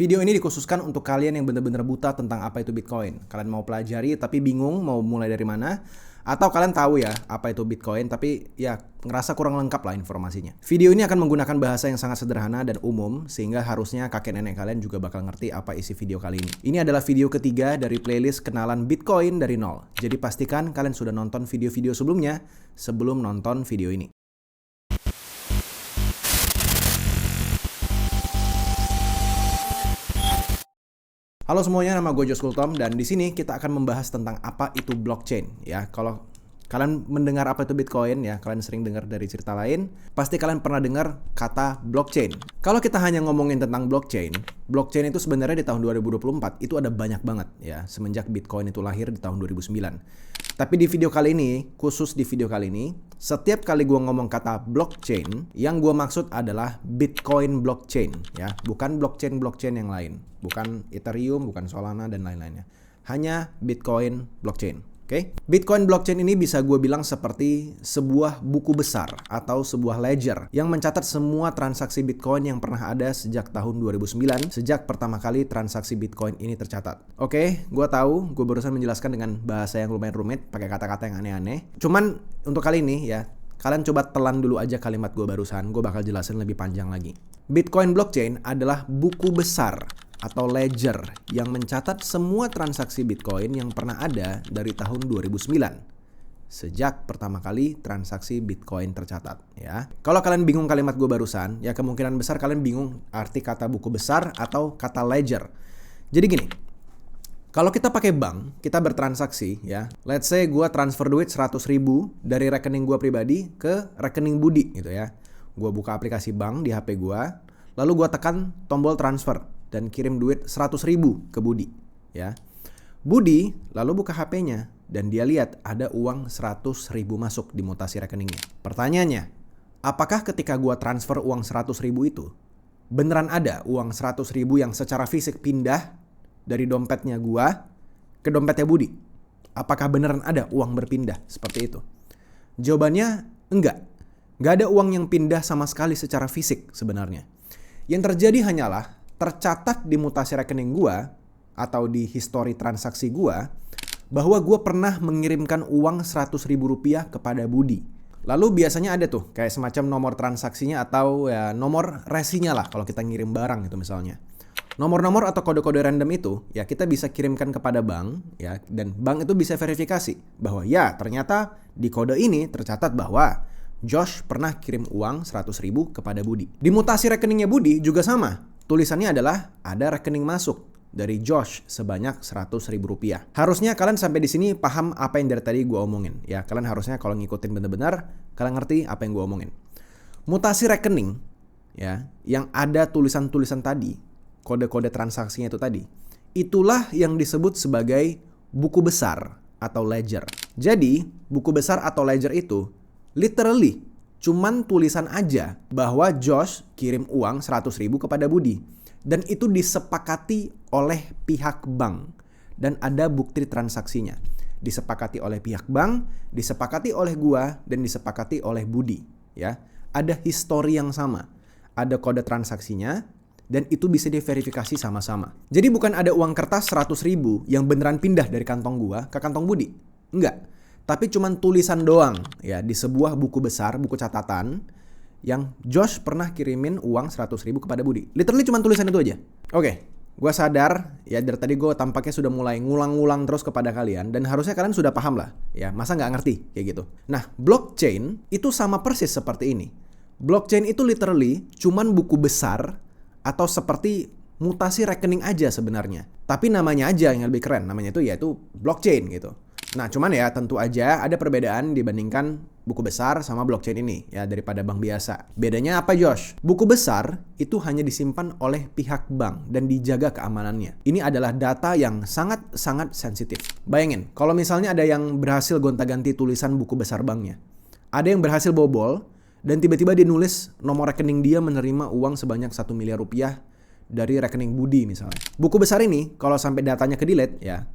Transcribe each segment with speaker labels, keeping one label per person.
Speaker 1: Video ini dikhususkan untuk kalian yang benar-benar buta tentang apa itu Bitcoin. Kalian mau pelajari tapi bingung mau mulai dari mana. Atau kalian tahu ya apa itu Bitcoin tapi ya ngerasa kurang lengkap lah informasinya. Video ini akan menggunakan bahasa yang sangat sederhana dan umum sehingga harusnya kakek nenek kalian juga bakal ngerti apa isi video kali ini. Ini adalah video ketiga dari playlist kenalan Bitcoin dari nol. Jadi pastikan kalian sudah nonton video-video sebelumnya sebelum nonton video ini. Halo semuanya, nama gue Josh Kultom dan di sini kita akan membahas tentang apa itu blockchain ya. Kalau kalian mendengar apa itu Bitcoin ya, kalian sering dengar dari cerita lain, pasti kalian pernah dengar kata blockchain. Kalau kita hanya ngomongin tentang blockchain itu sebenarnya di tahun 2024 itu ada banyak banget ya, semenjak Bitcoin itu lahir di tahun 2009. Tapi di video kali ini, khusus di video kali ini, setiap kali gue ngomong kata blockchain, yang gue maksud adalah Bitcoin blockchain ya, bukan blockchain yang lain, bukan Ethereum, bukan Solana dan lain-lainnya. Hanya Bitcoin blockchain. Oke? Bitcoin blockchain ini bisa gue bilang seperti sebuah buku besar atau sebuah ledger yang mencatat semua transaksi Bitcoin yang pernah ada sejak tahun 2009, sejak pertama kali transaksi Bitcoin ini tercatat. Oke, gue tahu gue barusan menjelaskan dengan bahasa yang lumayan rumit, pakai kata-kata yang aneh-aneh. Cuman untuk kali ini ya, kalian coba telan dulu aja kalimat gue barusan, gue bakal jelasin lebih panjang lagi. Bitcoin blockchain adalah buku besar atau ledger yang mencatat semua transaksi Bitcoin yang pernah ada dari tahun 2009. Sejak pertama kali transaksi Bitcoin tercatat ya. Kalau kalian bingung kalimat gue barusan, ya kemungkinan besar kalian bingung arti kata buku besar atau kata ledger. Jadi gini, kalau kita pakai bank, kita bertransaksi ya. Let's say gue transfer duit 100.000 dari rekening gue pribadi ke rekening Budi gitu ya. Gue buka aplikasi bank di HP gue, lalu gue tekan tombol transfer dan kirim duit 100.000 ke Budi ya. Budi lalu buka HP-nya dan dia lihat ada uang 100.000 masuk di mutasi rekeningnya. Pertanyaannya, apakah ketika gua transfer uang 100.000 itu beneran ada uang 100.000 yang secara fisik pindah dari dompetnya gua ke dompetnya Budi? Apakah beneran ada uang berpindah seperti itu? Jawabannya enggak. Enggak ada uang yang pindah sama sekali secara fisik sebenarnya. Yang terjadi hanyalah tercatat di mutasi rekening gua atau di histori transaksi gua bahwa gua pernah mengirimkan uang 100.000 rupiah kepada Budi. Lalu biasanya ada tuh kayak semacam nomor transaksinya atau ya nomor resinya lah kalau kita ngirim barang itu misalnya. Nomor-nomor atau kode-kode random itu ya kita bisa kirimkan kepada bank ya, dan bank itu bisa verifikasi bahwa ya ternyata di kode ini tercatat bahwa Josh pernah kirim uang 100.000 kepada Budi. Di mutasi rekeningnya Budi juga sama. Tulisannya adalah ada rekening masuk dari Josh sebanyak 100.000 rupiah. Harusnya kalian sampai di sini paham apa yang dari tadi gue omongin. Ya, kalian harusnya kalau ngikutin bener-bener, kalian ngerti apa yang gue omongin. Mutasi rekening, ya, yang ada tulisan-tulisan tadi, kode-kode transaksinya itu tadi, itulah yang disebut sebagai buku besar atau ledger. Jadi, buku besar atau ledger itu literally cuman tulisan aja bahwa Josh kirim uang 100.000 kepada Budi. Dan itu disepakati oleh pihak bank. Dan ada bukti transaksinya. Disepakati oleh pihak bank, disepakati oleh gua, dan disepakati oleh Budi. Ya, ada histori yang sama. Ada kode transaksinya, dan itu bisa diverifikasi sama-sama. Jadi bukan ada uang kertas 100.000 yang beneran pindah dari kantong gua ke kantong Budi. Enggak. Tapi cuman tulisan doang ya di sebuah buku besar, buku catatan yang Josh pernah kirimin uang 100.000 kepada Budi. Literally cuman tulisan itu aja. Oke, gue sadar ya dari tadi gue tampaknya sudah mulai ngulang-ngulang terus kepada kalian dan harusnya kalian sudah paham lah ya, masa nggak ngerti kayak gitu. Nah, blockchain itu sama persis seperti ini. Blockchain itu literally cuman buku besar atau seperti mutasi rekening aja sebenarnya. Tapi namanya aja yang lebih keren, namanya itu yaitu blockchain gitu. Nah cuman ya tentu aja ada perbedaan dibandingkan buku besar sama blockchain ini ya daripada bank biasa. Bedanya apa Josh? Buku besar itu hanya disimpan oleh pihak bank dan dijaga keamanannya. Ini adalah data yang sangat-sangat sensitif. Bayangin kalau misalnya ada yang berhasil gonta-ganti tulisan buku besar banknya. Ada yang berhasil bobol dan tiba-tiba dia nulis nomor rekening dia menerima uang sebanyak 1 miliar rupiah dari rekening Budi misalnya. Buku besar ini kalau sampai datanya ke delete ya,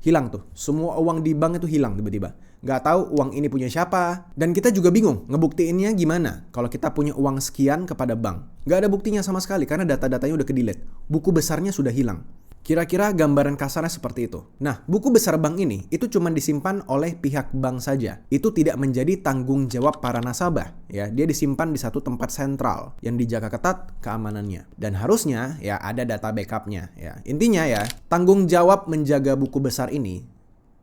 Speaker 1: hilang tuh. Semua uang di bank itu hilang tiba-tiba. Nggak tahu uang ini punya siapa. Dan kita juga bingung ngebuktiinnya gimana kalau kita punya uang sekian kepada bank. Nggak ada buktinya sama sekali karena data-datanya udah ke-delete. Buku besarnya sudah hilang. Kira-kira gambaran kasarnya seperti itu. Nah, buku besar bank ini itu cuma disimpan oleh pihak bank saja. Itu tidak menjadi tanggung jawab para nasabah. Ya, dia disimpan di satu tempat sentral yang dijaga ketat keamanannya. Dan harusnya ya ada data backupnya. Ya, intinya ya tanggung jawab menjaga buku besar ini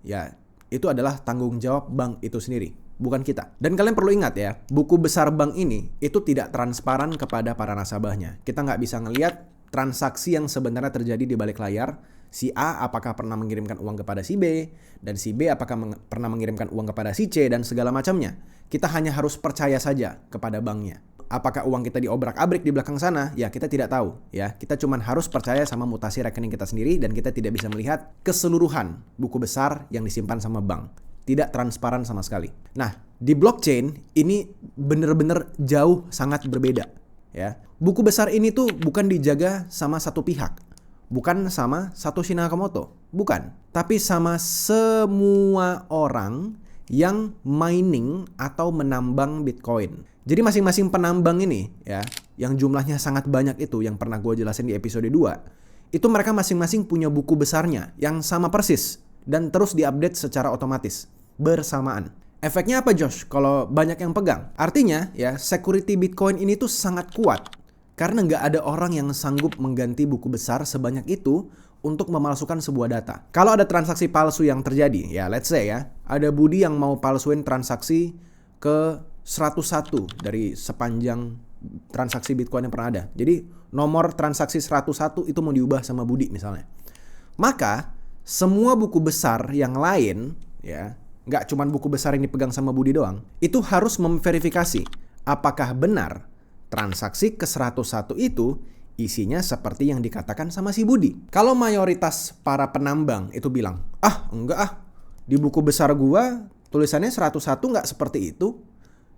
Speaker 1: ya itu adalah tanggung jawab bank itu sendiri, bukan kita. Dan kalian perlu ingat ya, buku besar bank ini itu tidak transparan kepada para nasabahnya. Kita nggak bisa ngelihat transaksi yang sebenarnya terjadi di balik layar. Si A apakah pernah mengirimkan uang kepada si B, dan si B apakah pernah mengirimkan uang kepada si C, dan segala macamnya. Kita hanya harus percaya saja kepada banknya. Apakah uang kita diobrak-abrik di belakang sana? Ya, kita tidak tahu. Ya, kita cuma harus percaya sama mutasi rekening kita sendiri, dan kita tidak bisa melihat keseluruhan buku besar yang disimpan sama bank. Tidak transparan sama sekali. Nah, di blockchain ini benar-benar jauh sangat berbeda. Ya, buku besar ini tuh bukan dijaga sama satu pihak, bukan sama Satoshi Nakamoto, bukan, tapi sama semua orang yang mining atau menambang Bitcoin. Jadi masing-masing penambang ini ya, yang jumlahnya sangat banyak itu yang pernah gue jelasin di episode 2, itu mereka masing-masing punya buku besarnya yang sama persis dan terus diupdate secara otomatis bersamaan. Efeknya apa Josh kalau banyak yang pegang? Artinya ya security Bitcoin ini tuh sangat kuat karena nggak ada orang yang sanggup mengganti buku besar sebanyak itu untuk memalsukan sebuah data. Kalau ada transaksi palsu yang terjadi, ya let's say ya, ada Budi yang mau palsuin transaksi ke 101 dari sepanjang transaksi Bitcoin yang pernah ada. Jadi nomor transaksi 101 itu mau diubah sama Budi misalnya. Maka semua buku besar yang lain ya, nggak cuma buku besar yang dipegang sama Budi doang, itu harus memverifikasi apakah benar transaksi ke 101 itu isinya seperti yang dikatakan sama si Budi. Kalau mayoritas para penambang itu bilang, enggak di buku besar gua tulisannya 101 nggak seperti itu,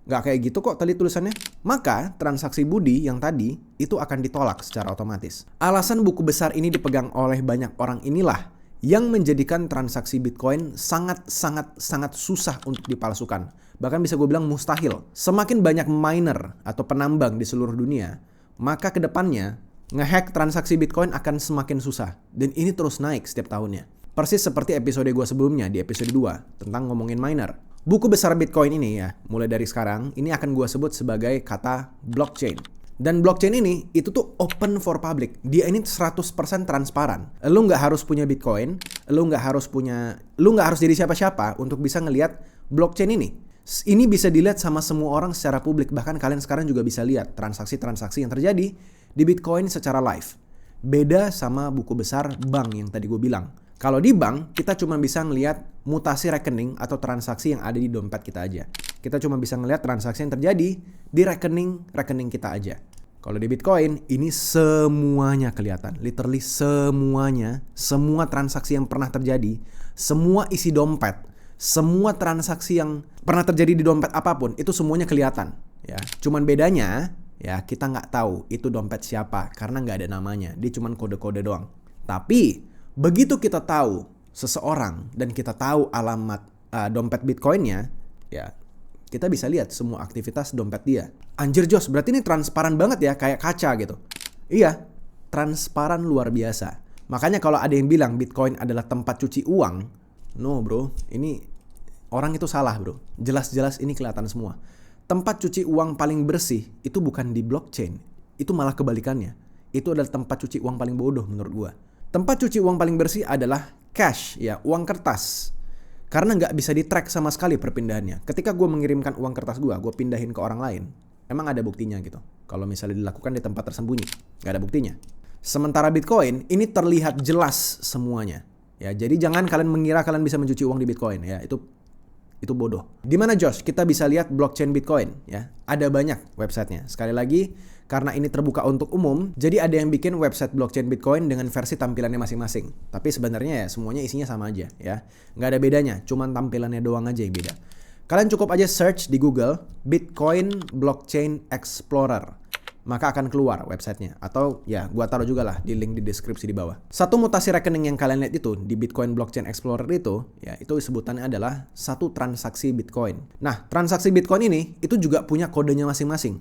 Speaker 1: nggak kayak gitu kok tadi tulisannya, maka transaksi Budi yang tadi itu akan ditolak secara otomatis. Alasan buku besar ini dipegang oleh banyak orang inilah yang menjadikan transaksi Bitcoin sangat susah untuk dipalsukan. Bahkan bisa gue bilang mustahil. Semakin banyak miner atau penambang di seluruh dunia, maka kedepannya ngehack transaksi Bitcoin akan semakin susah. Dan ini terus naik setiap tahunnya. Persis seperti episode gue sebelumnya di episode 2 tentang ngomongin miner. Buku besar Bitcoin ini ya, mulai dari sekarang, ini akan gue sebut sebagai kata blockchain. Dan blockchain ini itu tuh open for public. Dia ini 100% transparan. Lu nggak harus punya Bitcoin, lu nggak harus jadi siapa-siapa untuk bisa ngelihat blockchain ini. Ini bisa dilihat sama semua orang secara publik. Bahkan kalian sekarang juga bisa lihat transaksi-transaksi yang terjadi di Bitcoin secara live. Beda sama buku besar bank yang tadi gue bilang. Kalau di bank, kita cuma bisa ngelihat mutasi rekening atau transaksi yang ada di dompet kita aja. Kita cuma bisa ngelihat transaksi yang terjadi di rekening kita aja. Kalau di Bitcoin, ini semuanya kelihatan. Literally semuanya, semua transaksi yang pernah terjadi, semua isi dompet, semua transaksi yang pernah terjadi di dompet apapun, itu semuanya kelihatan. Ya, cuman bedanya, ya kita nggak tahu itu dompet siapa karena nggak ada namanya. Dia cuma kode-kode doang. Tapi begitu kita tahu seseorang dan kita tahu alamat dompet Bitcoinnya, ya kita bisa lihat semua aktivitas dompet dia. Anjir Jos, berarti ini transparan banget ya, kayak kaca gitu. Iya, transparan luar biasa. Makanya kalau ada yang bilang Bitcoin adalah tempat cuci uang, no bro, ini orang itu salah bro. Jelas-jelas ini kelihatan semua. Tempat cuci uang paling bersih itu bukan di blockchain, itu malah kebalikannya. Itu adalah tempat cuci uang paling bodoh menurut gua. Tempat cuci uang paling bersih adalah cash, ya uang kertas. Karena nggak bisa di-track sama sekali perpindahannya. Ketika gue mengirimkan uang kertas gue pindahin ke orang lain, emang ada buktinya gitu. Kalau misalnya dilakukan di tempat tersembunyi, nggak ada buktinya. Sementara Bitcoin, ini terlihat jelas semuanya. Ya, jadi jangan kalian mengira kalian bisa mencuci uang di Bitcoin. Ya, itu bodoh. Di mana Josh kita bisa lihat blockchain Bitcoin? Ya, ada banyak websitenya. Sekali lagi, karena ini terbuka untuk umum, jadi ada yang bikin website blockchain Bitcoin dengan versi tampilannya masing-masing. Tapi sebenarnya ya semuanya isinya sama aja ya. Nggak ada bedanya, cuman tampilannya doang aja yang beda. Kalian cukup aja search di Google Bitcoin Blockchain Explorer. maka akan keluar websitenya. Atau ya gua taruh juga lah di link di deskripsi di bawah. Satu mutasi rekening yang kalian lihat itu di Bitcoin Blockchain Explorer itu, ya itu sebutannya adalah satu transaksi Bitcoin. Nah, transaksi Bitcoin ini itu juga punya kodenya masing-masing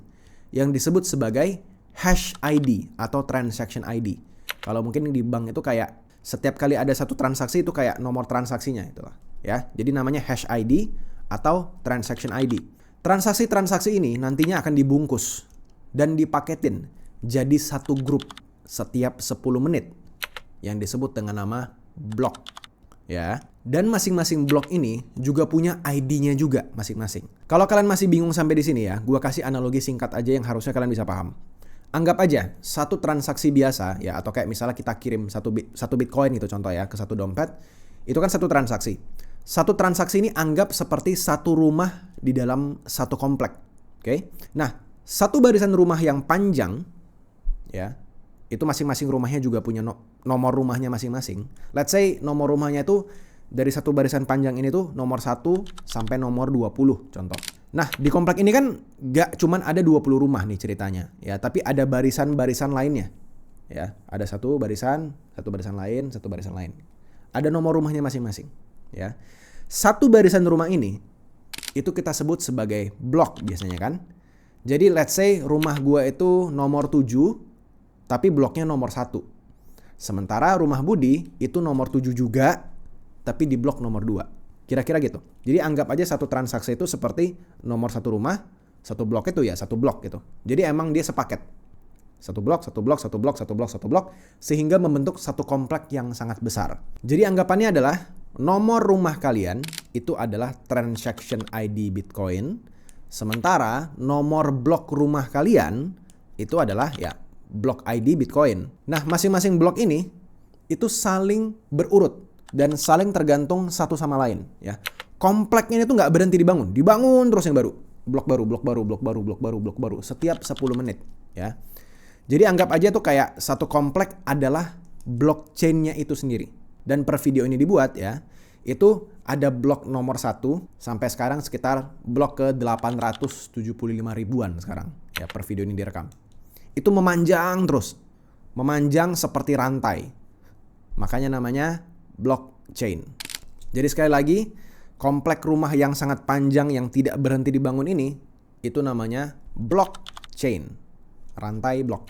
Speaker 1: yang disebut sebagai hash ID atau transaction ID. Kalau mungkin di bank itu kayak setiap kali ada satu transaksi itu kayak nomor transaksinya itulah, ya. Jadi namanya hash ID atau transaction ID. Transaksi-transaksi ini nantinya akan dibungkus dan dipaketin jadi satu grup setiap 10 menit yang disebut dengan nama blok, ya. Dan masing-masing blok ini juga punya ID-nya juga masing-masing. Kalau kalian masih bingung sampai di sini ya, gua kasih analogi singkat aja yang harusnya kalian bisa paham. Anggap aja satu transaksi biasa ya, atau kayak misalnya kita kirim satu Bitcoin gitu contoh ya ke satu dompet, itu kan satu transaksi. Satu transaksi ini anggap seperti satu rumah di dalam satu komplek. Oke. Nah, satu barisan rumah yang panjang ya, itu masing-masing rumahnya juga punya nomor rumahnya masing-masing. Let's say nomor rumahnya itu dari satu barisan panjang ini tuh nomor 1 sampai nomor 20 contoh. Nah, di komplek ini kan gak cuman ada 20 rumah nih ceritanya ya, tapi ada barisan-barisan lainnya. Ya, ada satu barisan lain, satu barisan lain. Ada nomor rumahnya masing-masing, ya. Satu barisan rumah ini itu kita sebut sebagai blok biasanya kan. Jadi let's say rumah gua itu nomor 7 tapi bloknya nomor 1. Sementara rumah Budi itu nomor 7 juga tapi di blok nomor 2. Kira-kira gitu. Jadi anggap aja satu transaksi itu seperti nomor satu rumah, satu blok itu ya satu blok gitu. Jadi emang dia sepaket. Satu blok, satu blok, satu blok, satu blok, satu blok, sehingga membentuk satu komplek yang sangat besar. Jadi anggapannya adalah nomor rumah kalian itu adalah transaction ID Bitcoin, sementara nomor blok rumah kalian itu adalah ya blok ID Bitcoin. Nah, masing-masing blok ini itu saling berurut dan saling tergantung satu sama lain ya. Kompleknya itu nggak berhenti dibangun terus yang baru. Blok baru, blok baru, blok baru, blok baru, blok baru setiap 10 menit ya. Jadi anggap aja tuh kayak satu komplek adalah blockchain-nya itu sendiri. Dan per video ini dibuat ya, itu ada blok nomor 1 sampai sekarang sekitar blok ke 875 ribuan sekarang ya per video ini direkam. Itu memanjang terus. Memanjang seperti rantai. Makanya namanya blockchain. Jadi sekali lagi, komplek rumah yang sangat panjang yang tidak berhenti dibangun ini itu namanya blockchain. Rantai blok.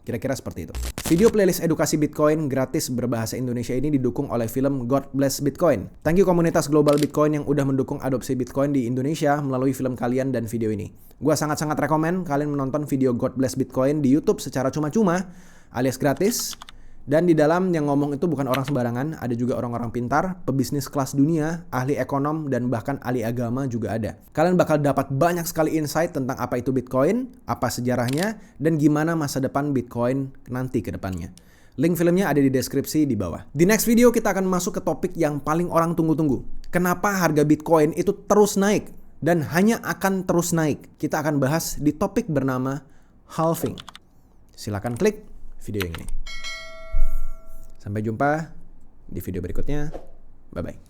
Speaker 1: Kira-kira seperti itu. Video playlist edukasi Bitcoin gratis berbahasa Indonesia ini didukung oleh film God Bless Bitcoin. Thank you komunitas global Bitcoin yang udah mendukung adopsi Bitcoin di Indonesia melalui film kalian dan video ini. Gua sangat-sangat rekomen kalian menonton video God Bless Bitcoin di YouTube secara cuma-cuma alias gratis. Dan di dalam yang ngomong itu bukan orang sembarangan, ada juga orang-orang pintar, pebisnis kelas dunia, ahli ekonom, dan bahkan ahli agama juga ada. Kalian bakal dapat banyak sekali insight tentang apa itu Bitcoin, apa sejarahnya, dan gimana masa depan Bitcoin nanti ke depannya. Link filmnya ada di deskripsi di bawah. Di next video kita akan masuk ke topik yang paling orang tunggu-tunggu. Kenapa harga Bitcoin itu terus naik dan hanya akan terus naik? Kita akan bahas di topik bernama halving. Silakan klik video yang ini. Sampai jumpa di video berikutnya. Bye-bye.